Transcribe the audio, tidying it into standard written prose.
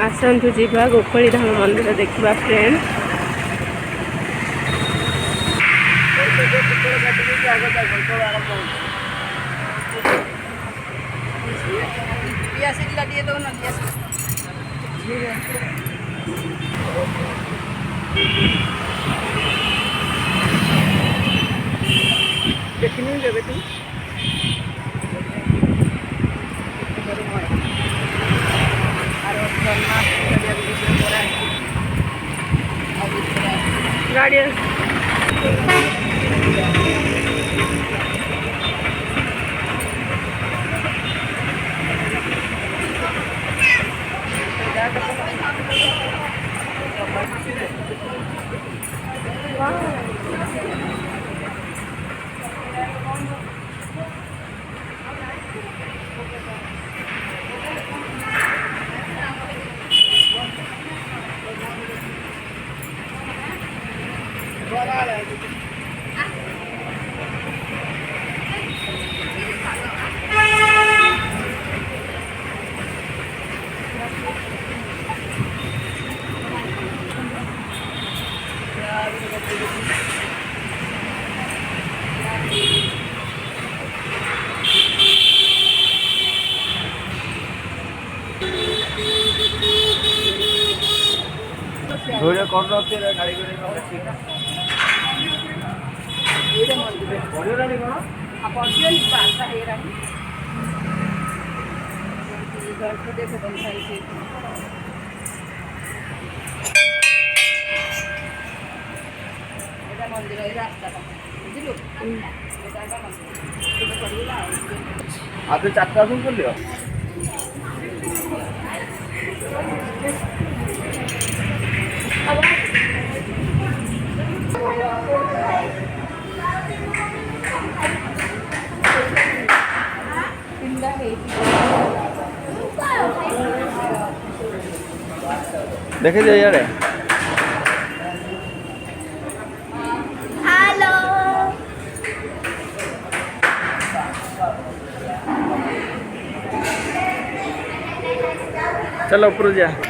आसतु जीवा गोखली धाम मंदिर देखा फ्रेंड। देखनी देवे तू गाड़ी ধরে কত রাতে গাড়ি করে ঠিক না এইটা মন্দিরে বড়রানি কোন আপন পাঁচটা হেরানি घर को देखो बंधाई से এটা মন্দির এই রাস্তাটা বুঝলো এটা মন্দির এটা করিলা আপনি চারটা আসুন করলে देखे जाइए यार हेलो चलो ऊपर जा।